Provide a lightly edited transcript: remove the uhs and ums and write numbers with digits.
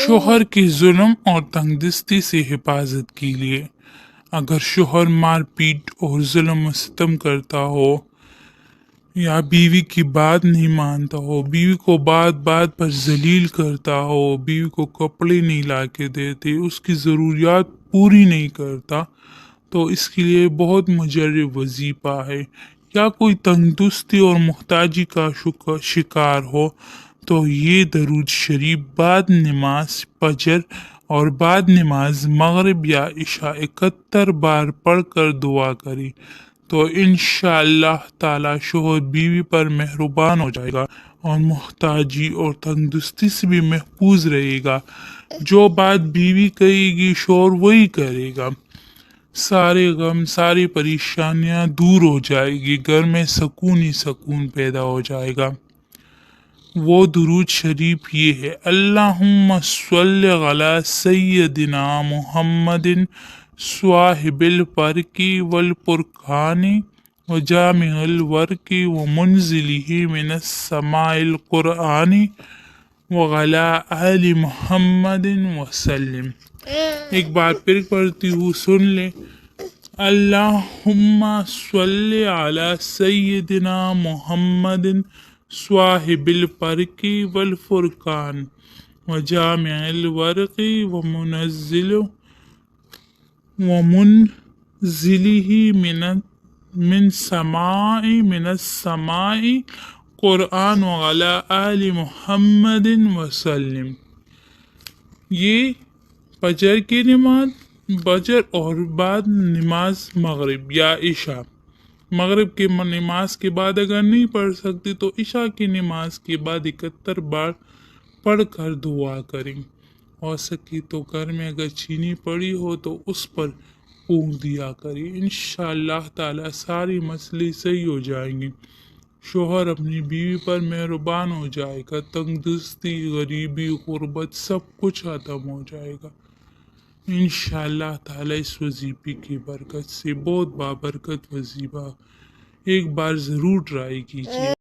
شوہر کے ظلم اور تنگ دستی سے حفاظت کے لیے اگر شوہر مار پیٹ اور ظلم و ستم کرتا ہو یا بیوی کی بات نہیں مانتا ہو، بیوی کو بات بات پر ذلیل کرتا ہو، بیوی کو کپڑے نہیں لا کے دیتے، اس کی ضروریات پوری نہیں کرتا، تو اس کے لیے بہت مجرب وظیفہ ہے۔ یا کوئی تنگ دستی اور محتاجی کا شکار ہو تو یہ درود شریف بعد نماز فجر اور بعد نماز مغرب یا عشاء 71 بار پڑھ کر دعا کرے تو انشاءاللہ تعالی شوہر بیوی پر مہربان ہو جائے گا اور محتاجی اور تنگ دستی سے بھی محفوظ رہے گا۔ جو بات بیوی کہے گی شوہر وہی کرے گا، سارے غم ساری پریشانیاں دور ہو جائے گی، گھر میں سکون ہی سکون پیدا ہو جائے گا۔ وہ درود شریف یہ ہے: اللہم صل علی سیدنا محمد صاحب الفرق والفرقان وجامع الورق ومنزلہ من السماء القرآن وعلی آل محمد وسلم۔ ایک بار پھر پڑھتی ہوں، سن لیں۔ اللہم صل علی سیدنا محمد صاحب الفرق والفرقان وجامع الورق ومنزلہ من السماء قرآن وعلی آل محمد وسلم۔ یہ فجر کی نماز اور بعد نماز مغرب یا عشاء، مغرب کی نماز کے بعد اگر نہیں پڑھ سکتی تو عشاء کی نماز کے بعد 71 بار پڑھ کر دعا کریں۔ ہو سکی تو گھر میں اگر چینی پڑی ہو تو اس پر پھونک دیا کریں، انشاءاللہ تعالی ساری مسئلے صحیح ہو جائیں گے، شوہر اپنی بیوی پر مہربان ہو جائے گا، تنگ دستی غریبی غربت سب کچھ ختم ہو جائے گا انشاءاللہ تعالی۔ اس وظیفے کی برکت سے بہت بابرکت وظیفہ، ایک بار ضرور ٹرائی کیجیے۔